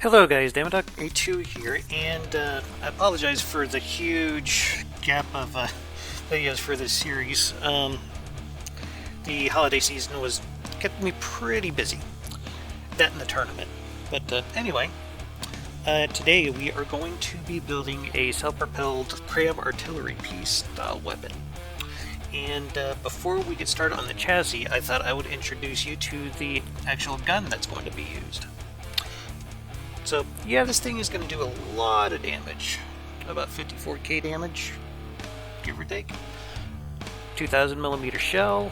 Hello guys, Dama.A2 here, and I apologize for the huge gap of videos for this series. The holiday season kept me pretty busy, that and the tournament. But anyway, today we are going to be building a self-propelled crab artillery piece style weapon. And before we get started on the chassis, I thought I would introduce you to the actual gun that's going to be used. So yeah, this thing is going to do a lot of damage, about 54k damage, give or take. 2000mm shell,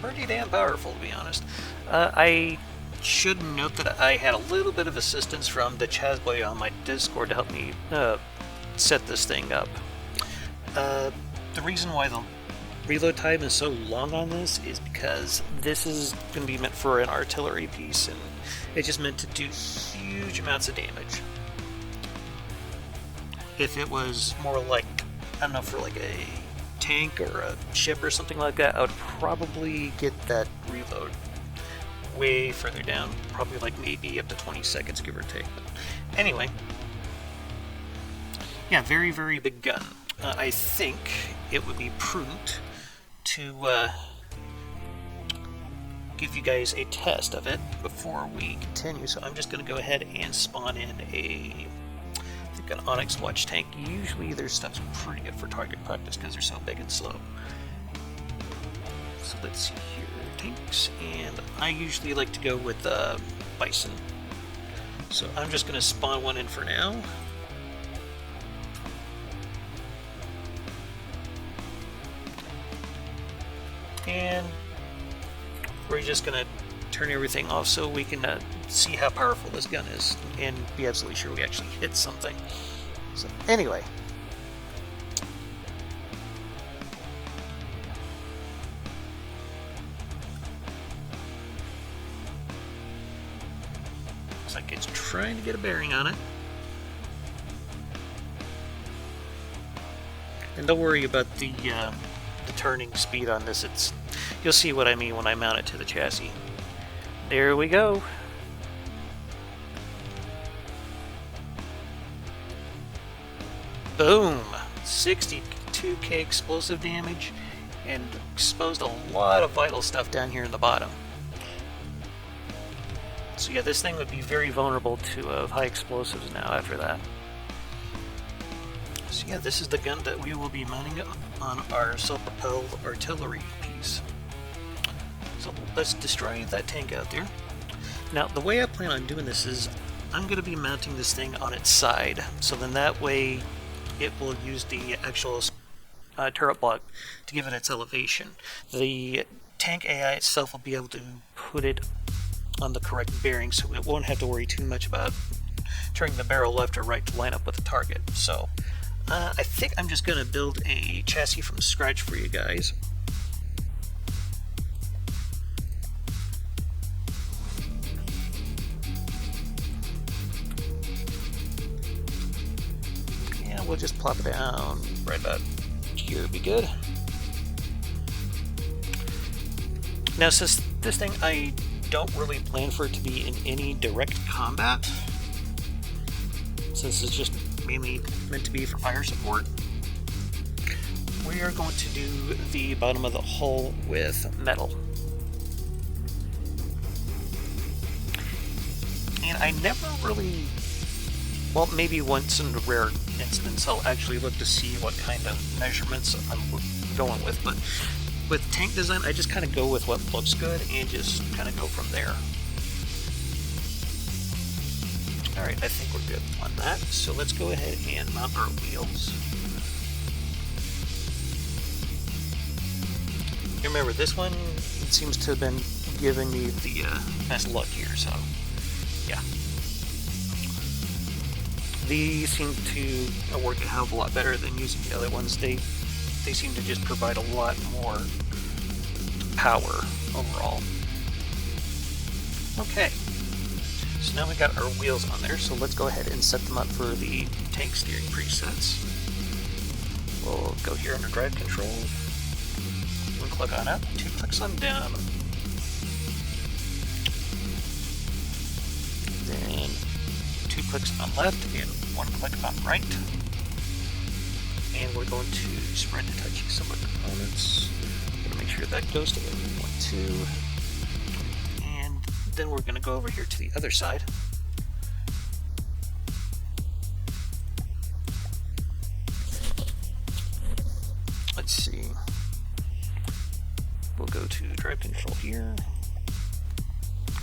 pretty damn powerful to be honest. I should note that I had a little bit of assistance from the Chaz boy on my Discord to help me set this thing up. The reason why the reload time is so long on this is because this is going to be meant for an artillery piece, and it's just meant to do huge amounts of damage. If it was more like, I don't know, for like a tank or a ship or something like that, I would probably get that reload way further down, probably like maybe up to 20 seconds, give or take. But anyway, yeah, very, very big gun. I think it would be prudent to give you guys a test of it before we continue. So I'm just going to go ahead and spawn in I think an Onyx Watch tank. Usually their stuff's pretty good for target practice because they're so big and slow. So let's see here, tanks, and I usually like to go with Bison. So I'm just going to spawn one in for now. And we're just going to turn everything off so we can see how powerful this gun is and be absolutely sure we actually hit something. So anyway, looks like it's trying to get a bearing on it. And don't worry about the turning speed on this. You'll see what I mean when I mount it to the chassis. There we go. Boom! 62k explosive damage and exposed a lot of vital stuff down here in the bottom. So yeah, this thing would be very vulnerable to high explosives now after that. So yeah, this is the gun that we will be mounting on our self-propelled artillery piece. So let's destroy that tank out there. Now, the way I plan on doing this is I'm going to be mounting this thing on its side, so then that way it will use the actual turret block to give it its elevation. The tank AI itself will be able to put it on the correct bearing, so it won't have to worry too much about turning the barrel left or right to line up with the target. So I think I'm just going to build a chassis from scratch for you guys. Yeah, we'll just plop it down right about here would be good. Now, since this thing I don't really plan for it to be in any direct combat, since it's just mainly meant to be for fire support, we are going to do the bottom of the hull with metal. And I never really, well, maybe once in a rare instance I'll actually look to see what kind of measurements I'm going with, but with tank design I just kind of go with what looks good and just kind of go from there. Alright, I think we're good on that, so let's go ahead and mount our wheels. Remember, this one seems to have been giving me the best luck here, so yeah. These seem to work a hell of a lot better than using the other ones. They seem to just provide a lot more power overall. Okay. So now we got our wheels on there, so let's go ahead and set them up for the tank steering presets. We'll go here under drive control, one click on up, 2 clicks on down. then 2 clicks on left and 1 click on right. And we're going to spread to touch some of the components. I'm going to make sure that goes to where we want to. And then we're going to go over here to the other side. Let's see. We'll go to drive control here.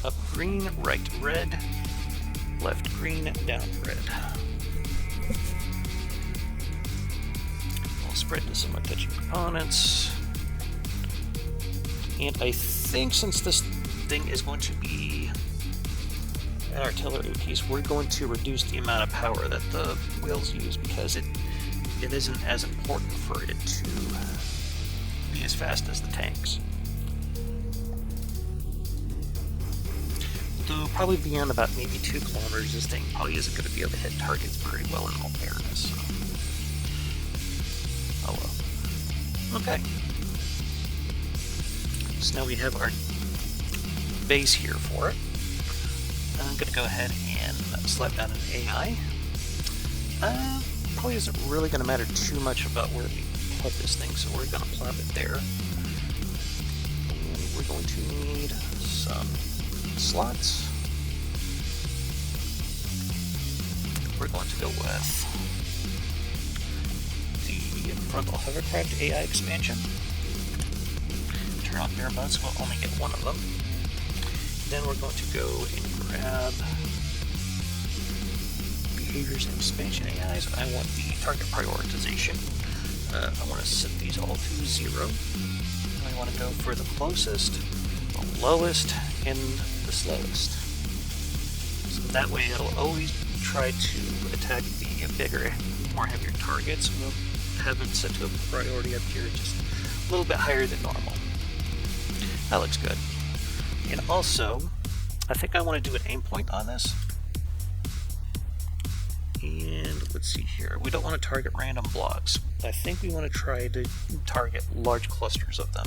Up green, right red, left green, down red. We'll spread to some touching components. And I think since this thing is going to be an artillery piece, we're going to reduce the amount of power that the wheels use because it isn't as important for it to be as fast as the tanks. Though probably beyond about maybe 2 kilometers, this thing probably isn't going to be able to hit targets pretty well in all fairness. So. Oh well. Okay. So now we have our base here for it. I'm going to go ahead and slap down an AI. Probably isn't really going to matter too much about where we put this thing, so we're going to plop it there. And we're going to need some slots. We're going to go with the frontal hovercraft AI expansion. Turn on bare bones, we'll only get one of them. Then we're going to go and grab behaviors and expansion AIs. I want the target prioritization. I want to set these all to 0. I want to go for the closest, the lowest, and the slowest. So that way it'll always try to attack the bigger, more heavier targets. We'll have it set to a priority up here just a little bit higher than normal. That looks good. And also, I think I want to do an aim point on this. And let's see here. We don't want to target random blocks. I think we want to try to target large clusters of them.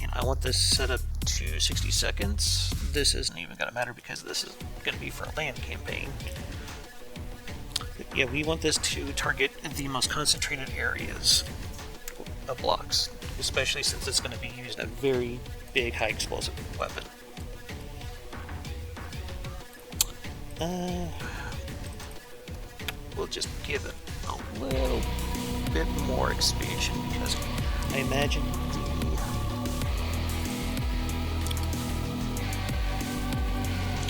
And I want this set up to 60 seconds. This isn't even going to matter because this is going to be for a land campaign. But yeah, we want this to target the most concentrated areas of blocks, especially since it's going to be used in a very big, high explosive weapon. We'll just give it a little bit more expansion because I imagine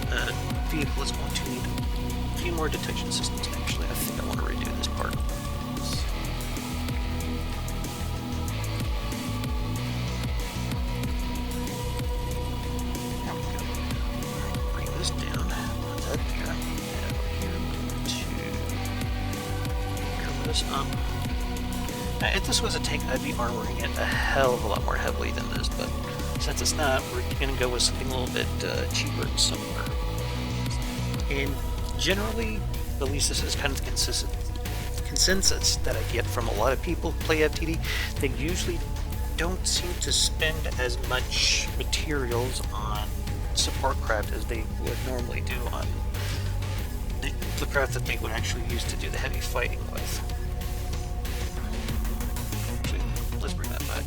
the vehicle is going to need a few more detection systems. Actually, I think I want to redo this part. There we go. Bring this down. Put that there. And over here, I'm going to cover this up. Now, if this was a tank, I'd be armoring it a hell of a lot more heavily than this, but since it's not, we're going to go with something a little bit cheaper and simpler. And generally, at least this is kind of the consensus that I get from a lot of people who play FTD, they usually don't seem to spend as much materials on support craft as they would normally do on the craft that they would actually use to do the heavy fighting with. Actually, let's bring that back.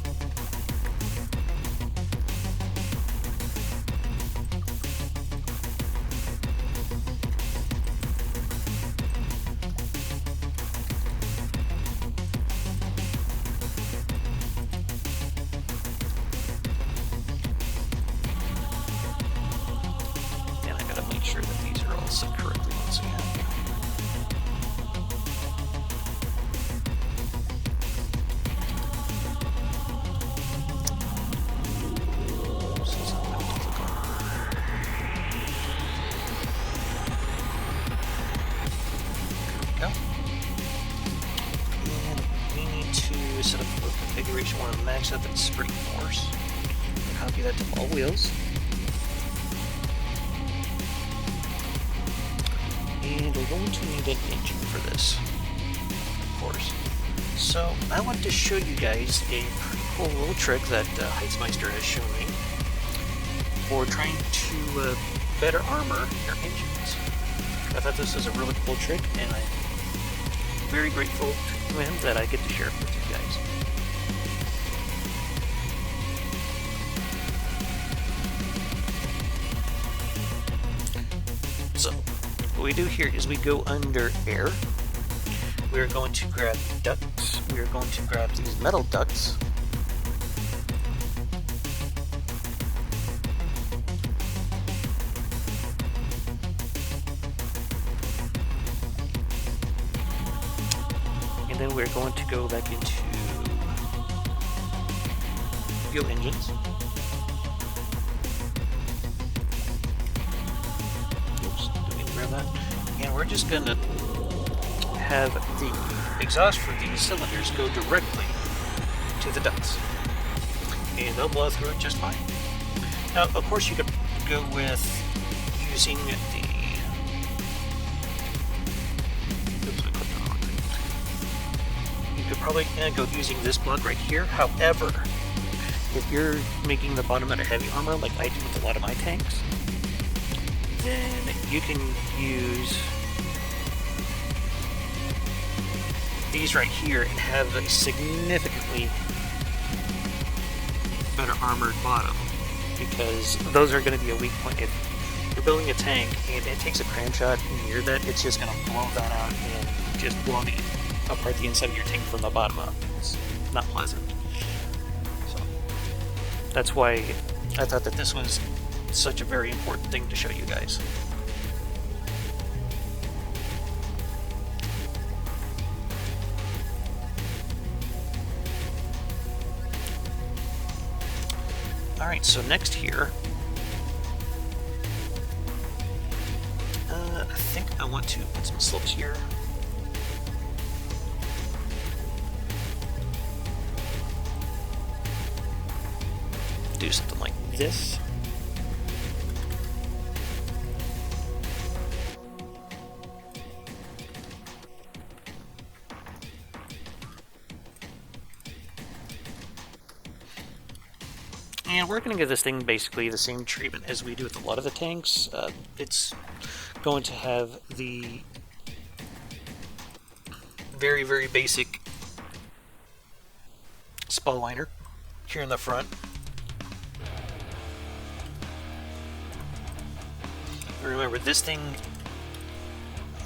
Sure that these are all set correctly once again. There we go. And we need to set up a configuration. We want to max out that spring force. Copy that to all wheels. And we're going to need an engine for this, of course. So I want to show you guys a pretty cool little trick that Heitzmeister has shown me for trying to better armor your engines. I thought this was a really cool trick, and I'm very grateful to him that I get to share it with you guys. So, what we do here is we go under air. We're going to grab ducts. We're going to grab these metal ducts. And then we're going to go back into fuel engines. Oops, didn't grab that. And we're just going to have the exhaust for these cylinders go directly to the ducts. And they'll blow through it just fine. Now, of course, you could go with using the... You could probably go using this plug right here. However, if you're making the bottom out of heavy armor, like I do with a lot of my tanks, then you can use these right here and have a significantly better armored bottom, because those are going to be a weak point. If you're building a tank and it takes a cram shot near that, it's just going to blow that out and just blow apart the inside of your tank from the bottom up. It's not pleasant. So that's why I thought that this was such a very important thing to show you guys. Alright, so next here, I think I want to put some slopes here. Do something like this. And we're going to give this thing basically the same treatment as we do with a lot of the tanks. It's going to have the very, very basic spall liner here in the front. Remember, this thing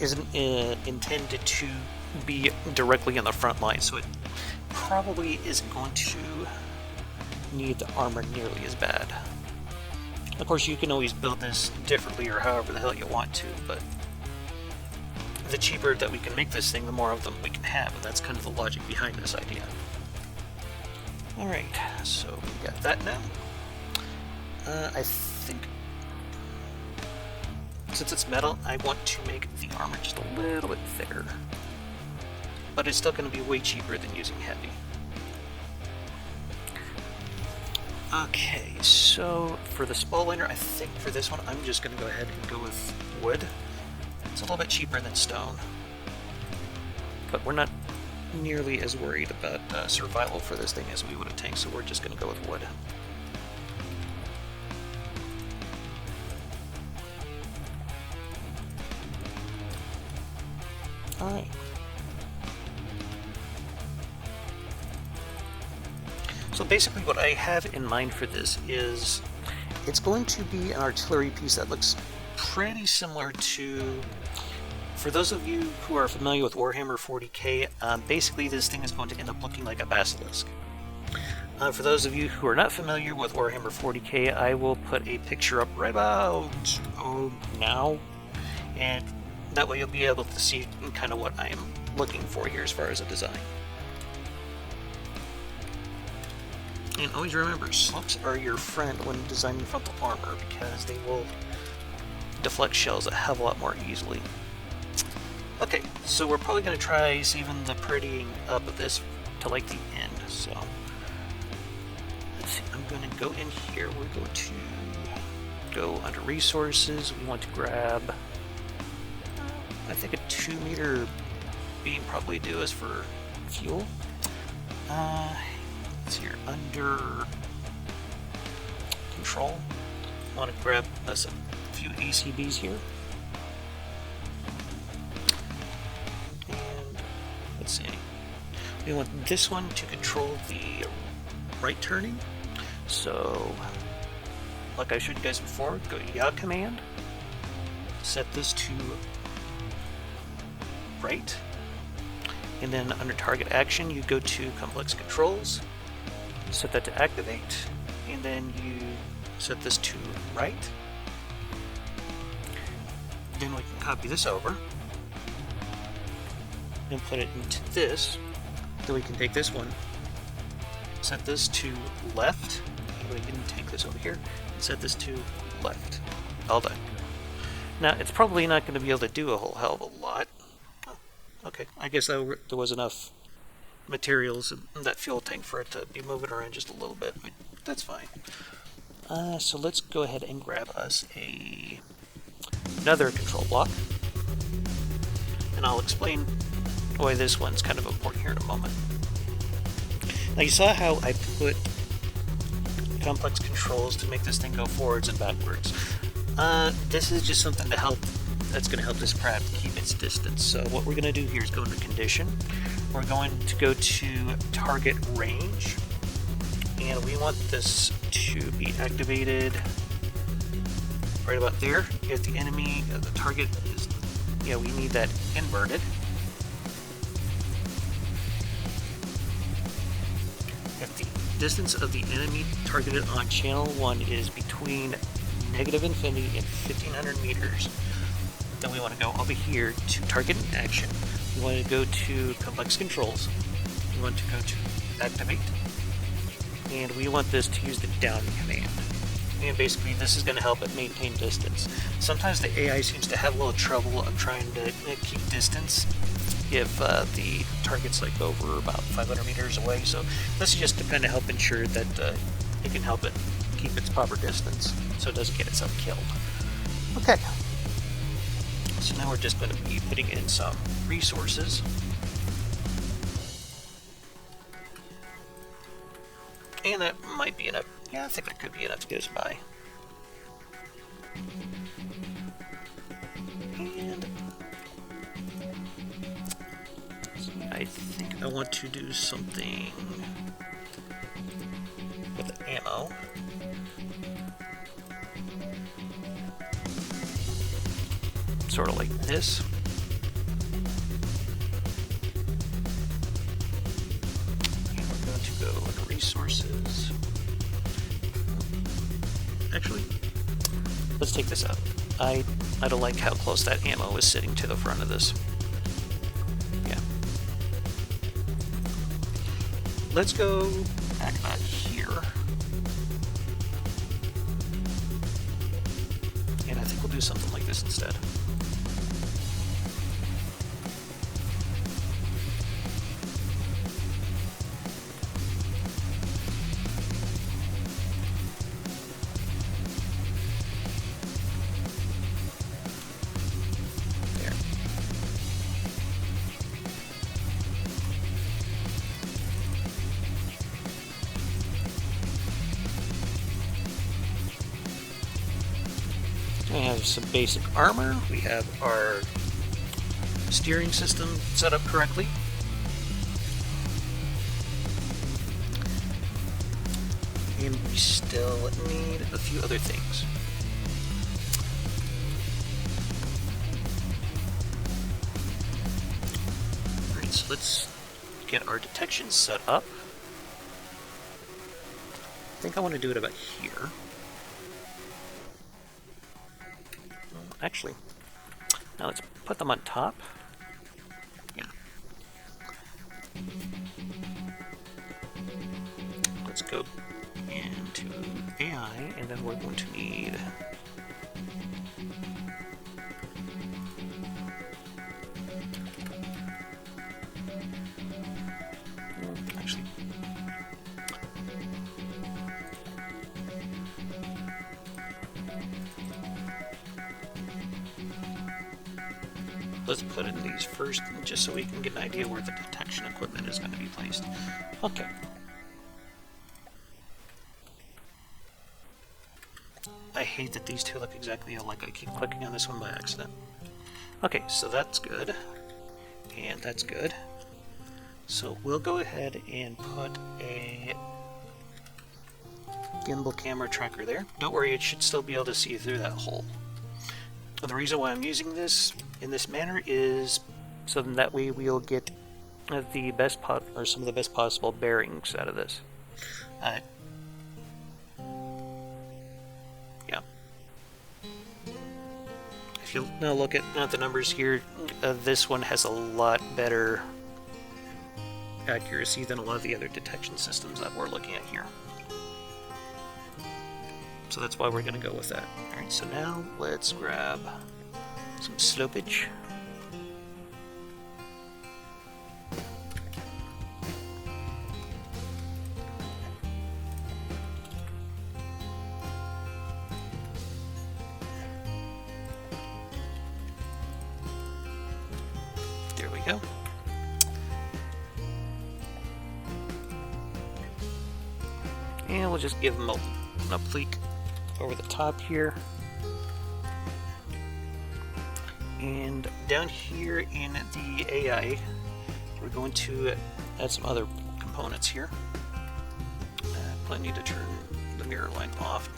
isn't intended to be directly on the front line, so it probably isn't going to need the armor nearly as bad. Of course, you can always build this differently or however the hell you want to, but the cheaper that we can make this thing, the more of them we can have, and that's kind of the logic behind this idea. Alright, so we got that now. I think, since it's metal, I want to make the armor just a little bit thicker. But it's still going to be way cheaper than using heavy. Okay, so for the spall liner, I think for this one, I'm just going to go ahead and go with wood. It's a little bit cheaper than stone. But we're not nearly as worried about survival for this thing as we would a tank, so we're just going to go with wood. Alright. So basically what I have in mind for this is it's going to be an artillery piece that looks pretty similar to, for those of you who are familiar with Warhammer 40k, basically this thing is going to end up looking like a basilisk. For those of you who are not familiar with Warhammer 40k, I will put a picture up right about now, and that way you'll be able to see kind of what I am looking for here as far as a design. And always remember, slopes are your friend when designing frontal armor, because they will deflect shells a hell of a lot more easily. Okay, so we're probably going to try saving the prettying up of this to like the end, so let's see, I'm going to go in here, we're going to go under resources, we want to grab, I think a 2 meter beam probably do us for fuel. Here under control, I want to grab us a few ACBs here. And let's see. We want this one to control the right turning. So, like I showed you guys before, go Ya command. Set this to right. And then under target action, you go to complex controls. Set that to activate. And then you set this to right. Then we can copy this over and put it into this. Then we can take this one, set this to left, and we can take this over here and set this to left. All done. Now, it's probably not going to be able to do a whole hell of a lot. Okay, I guess there was enough materials in that fuel tank for it to be moving around just a little bit, but that's fine. So let's go ahead and grab us another control block, and I'll explain why this one's kind of important here in a moment. Now you saw how I put complex controls to make this thing go forwards and backwards. This is just something that's going to help this crab keep its distance. So what we're going to do here is go into condition. We're going to go to target range, and we want this to be activated right about there. If the enemy, the target is, we need that inverted. If the distance of the enemy targeted on channel 1 is between negative infinity and 1500 meters, then we want to go over here to target and action. We want to go to complex controls. We want to go to activate. And we want this to use the down command. And basically this is going to help it maintain distance. Sometimes the AI seems to have a little trouble of trying to keep distance if the target's like over about 500 meters away. So this is just to kind of help ensure that it can help it keep its proper distance so it doesn't get itself killed. Okay. So now we're just going to be putting in some resources. And that might be enough. Yeah, I think that could be enough to get us by. And I think I want to do something with the ammo. Sort of like this. And we're going to go into resources. Actually, let's take this out. I don't like how close that ammo is sitting to the front of this. Yeah. Let's go back about here. And I think we'll do something like this instead. We have some basic armor. We have our steering system set up correctly. And we still need a few other things. Alright, so let's get our detection set up. I think I want to do it about here. Actually, now let's put them on top. Yeah. Let's go into AI, and then we're going to need actually let's put in these first, just so we can get an idea where the detection equipment is going to be placed. Okay. I hate that these two look exactly alike. I keep clicking on this one by accident. Okay, so that's good. And that's good. So we'll go ahead and put a gimbal camera tracker there. Don't worry, it should still be able to see through that hole. The reason why I'm using this in this manner is so that way we'll get the best or some of the best possible bearings out of this. Yeah. If you now look at the numbers here, this one has a lot better accuracy than a lot of the other detection systems that we're looking at here. So that's why we're going to go with that. Alright, so now let's grab some slopage. There we go. And we'll just give them a pleat over the top here. And down here in the AI, we're going to add some other components here. I need to turn the mirror line off.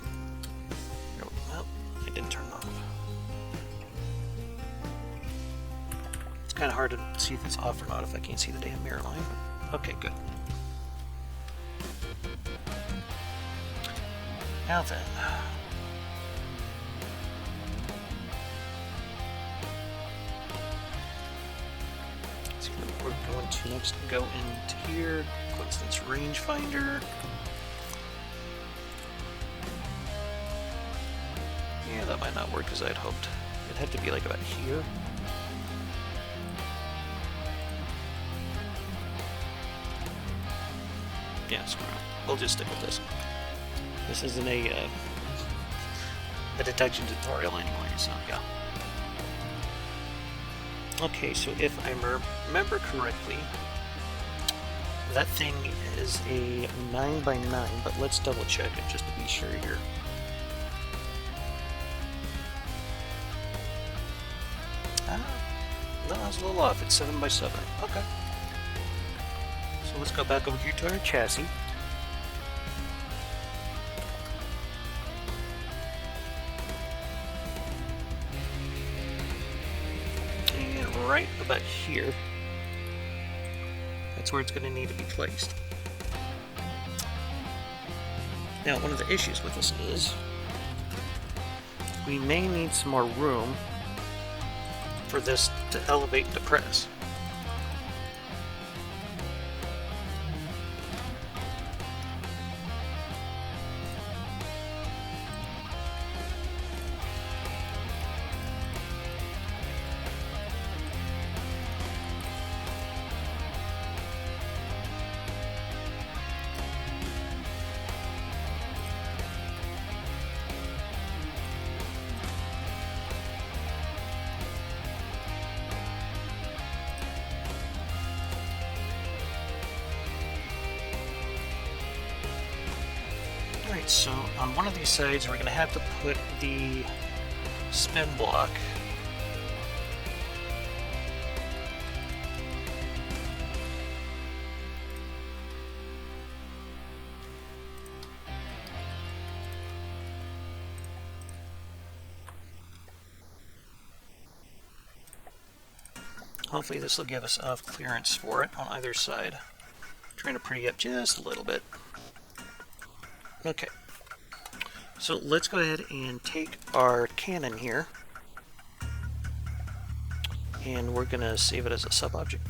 Well, I didn't turn it off. It's kind of hard to see if it's off or not if I can't see the damn mirror line. Okay, good. Now then, let's see what we're going to next. Go into here, for instance, rangefinder. Yeah, that might not work as I'd hoped. It had to be like about here. Yeah, screw it. We'll just stick with this. This isn't a detection tutorial anyway, so yeah. Okay, so if I remember correctly, that thing is a 9x9, but let's double check it just to be sure here. No, I was a little off. It's 7x7. Okay. So let's go back over here to our chassis. Right about here, that's where it's going to need to be placed. Now, one of the issues with this is we may need some more room for this to elevate and depress. Alright, so on one of these sides we're going to have to put the spin block. Hopefully this will give us enough clearance for it on either side. I'm trying to pretty up just a little bit. Okay, so let's go ahead and take our cannon here, and we're going to save it as a sub-object.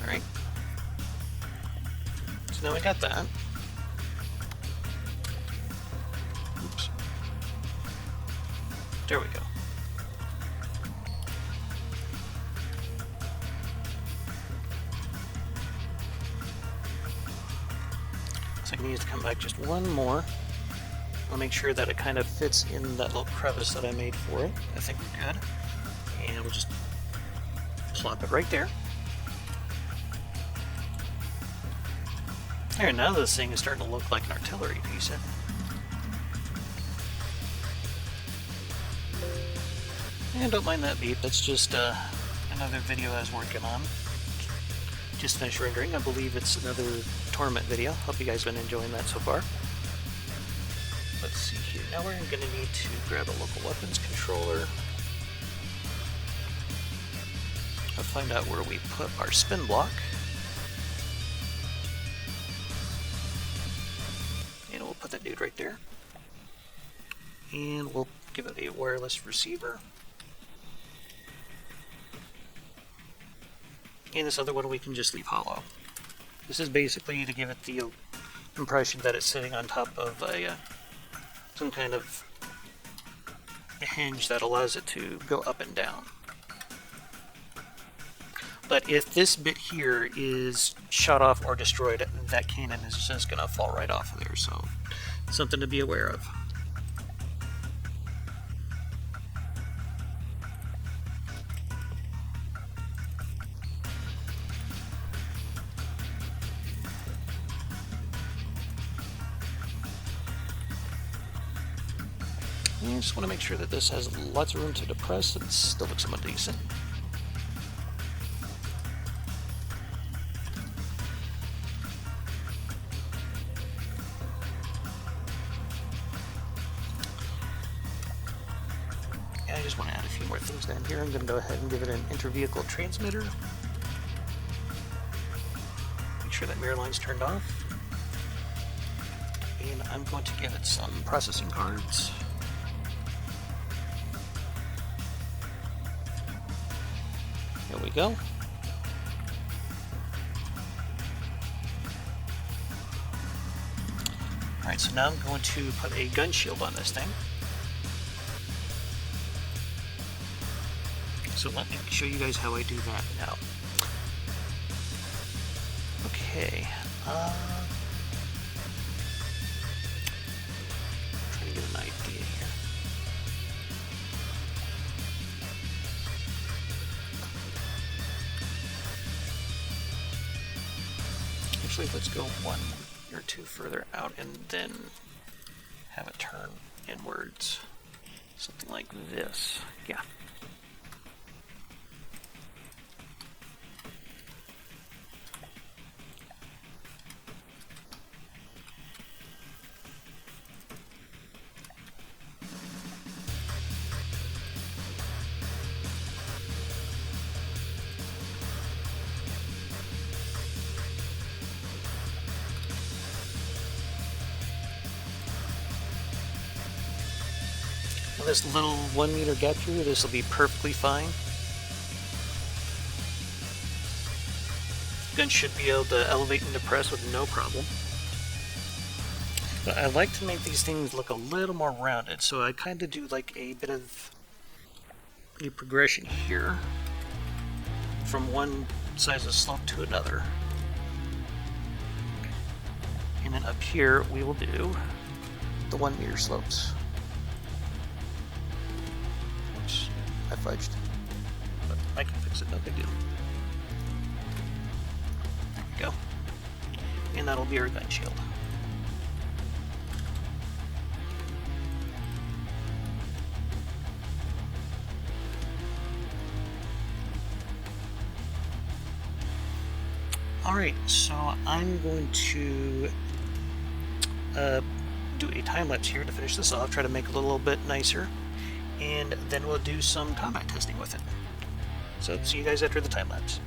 Alright, so now we got that. Oops. There we go. So I need to come back just one more. I'll make sure that it kind of fits in that little crevice that I made for it. I think we're good. And we'll just plop it right there. There, now this thing is starting to look like an artillery piece. And don't mind that beep, that's just another video I was working on. Just finished rendering. I believe it's another tournament video. Hope you guys have been enjoying that so far. Let's see here. Now we're going to need to grab a local weapons controller. I'll find out where we put our spin block. And we'll put that dude right there. And we'll give it a wireless receiver. And this other one we can just leave hollow. This is basically to give it the impression that it's sitting on top of a some kind of hinge that allows it to go up and down. But if this bit here is shot off or destroyed, that cannon is just going to fall right off of there, so something to be aware of. I just want to make sure that this has lots of room to depress and still looks somewhat decent. Yeah, I just want to add a few more things down here. I'm going to go ahead and give it an inter-vehicle transmitter. Make sure that mirror line's turned off. And I'm going to give it some processing cards. There we go. Alright, so now I'm going to put a gun shield on this thing. So let me show you guys how I do that now. Okay. Trying to get an idea here. Actually, let's go one or two further out and then have it turn inwards. Something like this. Yeah. This little 1 meter gap here, this will be perfectly fine. Gun should be able to elevate and depress with no problem. But I like to make these things look a little more rounded, so I kind of do like a bit of a progression here from one size of slope to another. And then up here we will do the 1 meter slopes. I fudged, but I can fix it, no big deal. There we go. And that'll be our gun shield. Alright, so I'm going to do a time lapse here to finish this off, try to make it a little bit nicer. And then we'll do some combat testing with it. So see you guys after the time lapse.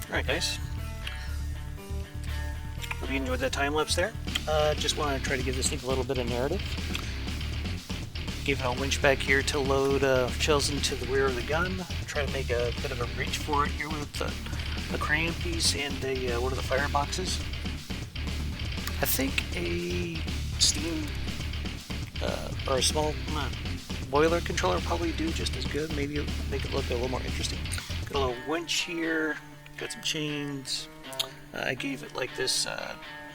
Alright guys, hope you enjoyed that time lapse there. Just want to try to give this thing a little bit of narrative. Give it a winch back here to load shells into the rear of the gun. Try to make a bit of a breach for it here with the cram piece and one of the fireboxes. I think a steam or a small boiler controller probably do just as good. Maybe make it look a little more interesting. Got a little winch here. Got some chains. I gave it like this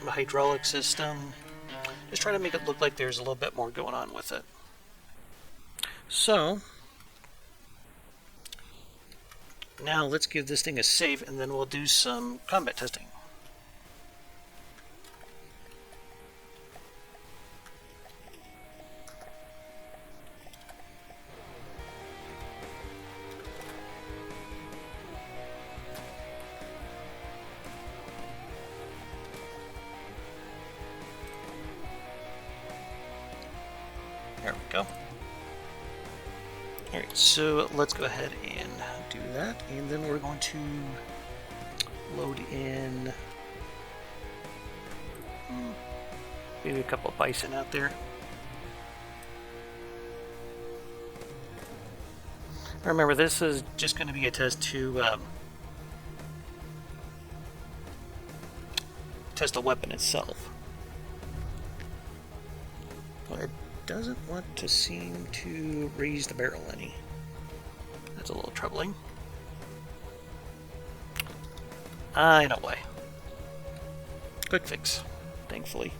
hydraulic system. Just trying to make it look like there's a little bit more going on with it. So now let's give this thing a save and then we'll do some combat testing. There we go. Alright, so let's go ahead and do that, and then we're going to load in maybe a couple of bison out there. Remember, this is just going to be a test to test the weapon itself. Well, it doesn't want to seem to raise the barrel any. That's a little troubling. I know why. Quick fix, thankfully.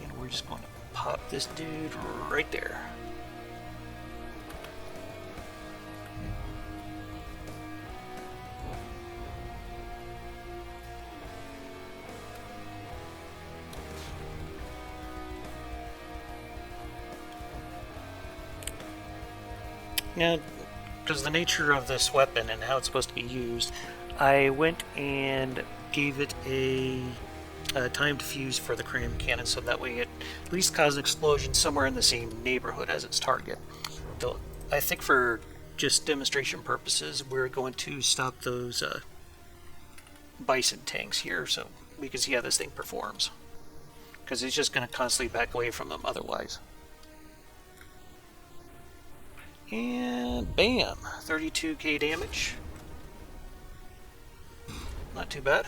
And we're just going to pop this dude right there. Now, because the nature of this weapon and how it's supposed to be used, I went and gave it a timed fuse for the cram cannon, so that way it at least caused an explosion somewhere in the same neighborhood as its target. Though I think for just demonstration purposes, we're going to stop those bison tanks here so we can see how this thing performs. Because it's just going to constantly back away from them otherwise. And bam, 32k damage. Not too bad.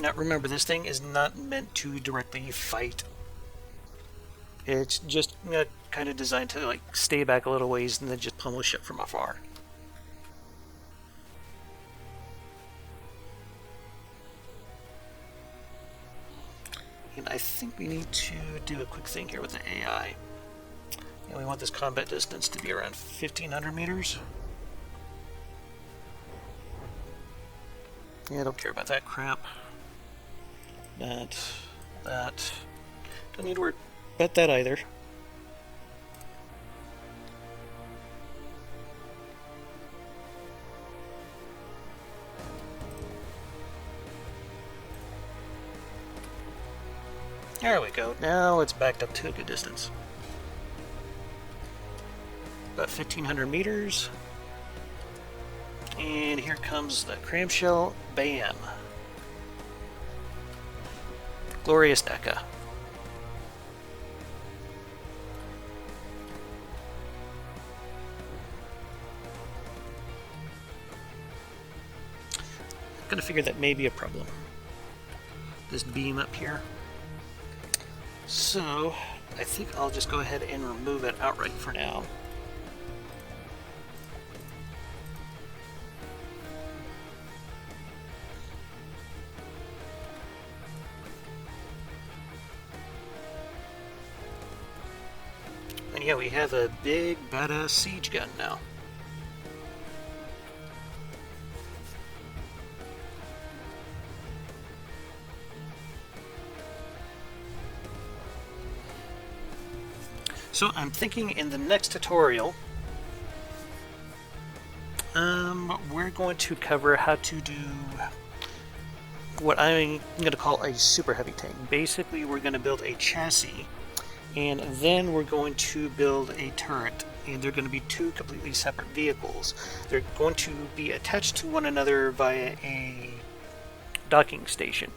Now remember, this thing is not meant to directly fight. It's just kind of designed to like stay back a little ways and then just pummel shit from afar. And I think we need to do a quick thing here with the AI. And we want this combat distance to be around 1,500 meters. Yeah, I don't care about that crap. That. Don't need to worry about that either. There we go. Now it's backed up to a good distance. About 1,500 meters. And here comes the clamshell. Bam. Glorious Deca. I'm gonna figure that may be a problem. This beam up here. So I think I'll just go ahead and remove it outright for now. And yeah, we have a big badass siege gun now. So I'm thinking in the next tutorial, we're going to cover how to do what I'm going to call a super heavy tank. Basically, we're going to build a chassis, and then we're going to build a turret and they're going to be two completely separate vehicles. They're going to be attached to one another via a docking station.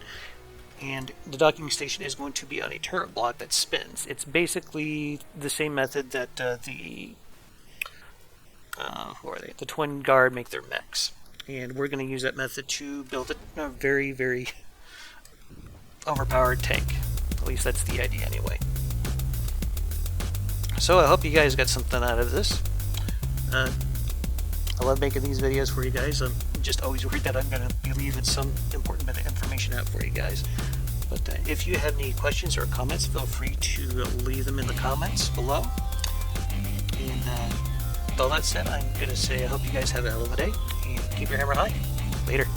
And the docking station is going to be on a turret block that spins. It's basically the same method that the Twin Guard make their mechs. And we're going to use that method to build a very, very overpowered tank. At least that's the idea anyway. So I hope you guys got something out of this. I love making these videos for you guys. I'm just always worried that I'm going to be leaving some important bit of information out for you guys. But if you have any questions or comments, feel free to leave them in the comments below. And with all that said, I'm going to say I hope you guys have a hell of a day, and keep your hammer high. Later.